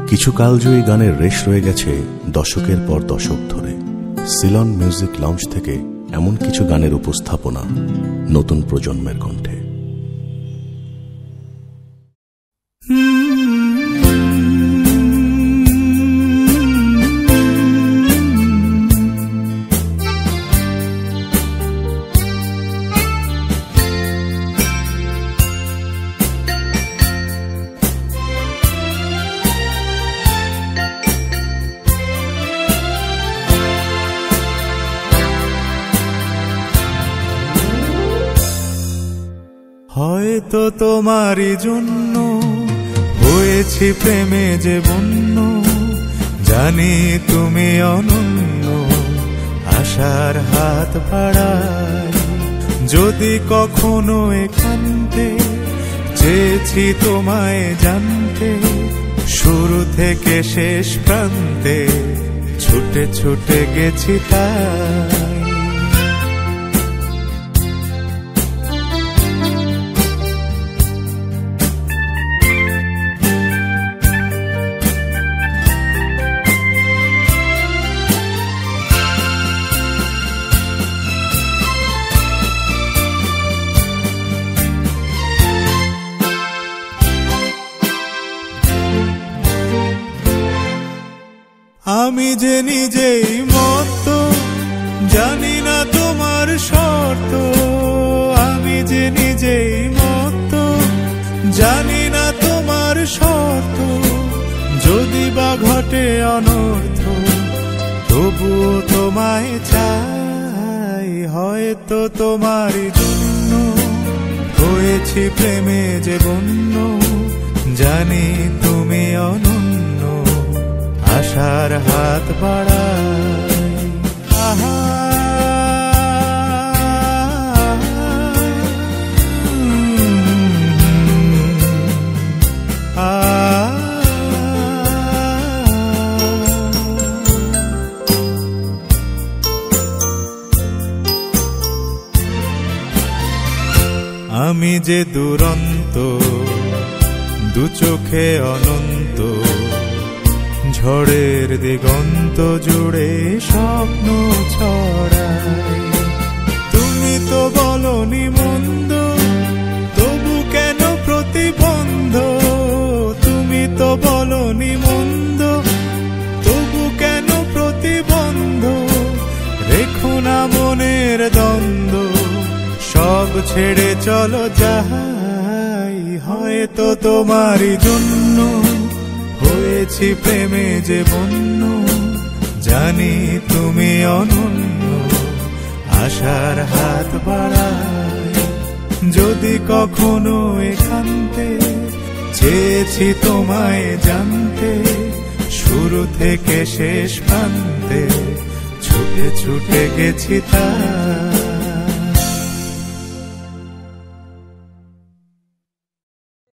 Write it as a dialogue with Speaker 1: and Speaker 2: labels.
Speaker 1: কিছু কালজয়ী গানের রেশ রয়ে গেছে দশকের পর দশক ধরে। সিলন মিউজিক লাউঞ্জ থেকে এমন কিছু গানের উপস্থাপনা নতুন প্রজন্মের কণ্ঠে।
Speaker 2: হয়তো তোমারই জন্য হয়েছি প্রেমে যে বন্য, জানি তুমি অনন্য, আশার হাত বাড়াই। যদি কখনো এখানতে চেয়েছি তোমায় জানতে, শুরু থেকে শেষ প্রান্তে ছুটে ছুটে গেছি তাই। আমি যে নিজেই মত, জানি না তোমার শর্ত। আমি যে নিজেই মত, জানি না তোমার শর্ত। যদি বা ঘটে অনর্থ, তবুও তোমায় চাই। হয়তো তোমারই জন্য হয়েছি প্রেমে যে বন্য, জানি তুমি অনন্য, আশার হাত বাড়াই। আহা আমি যে দুরন্ত, দু চোখে অনন্ত, ঝড়ের দিগন্ত জুড়ে স্বপ্ন ছড়াই। তুমি তো বলনি মন্দ, তবু কেন প্রতিবন্ধ? তুমি তো বলনি মন্দ, তবু কেন প্রতিবন্ধ? রেখো না মনের দ্বন্দ্ব, সব ছেড়ে চলো যাই। হয়তো তোমারই জন্য হয়েছি প্রেমে যে বন্য, জানি তুমি অনন্য, আশার হাত বাড়াই। যদি কখনো এখানতে চেয়েছি তোমায় জানতে, শুরু থেকে শেষ প্রান্তে ছুটে ছুটে গেছি তাই।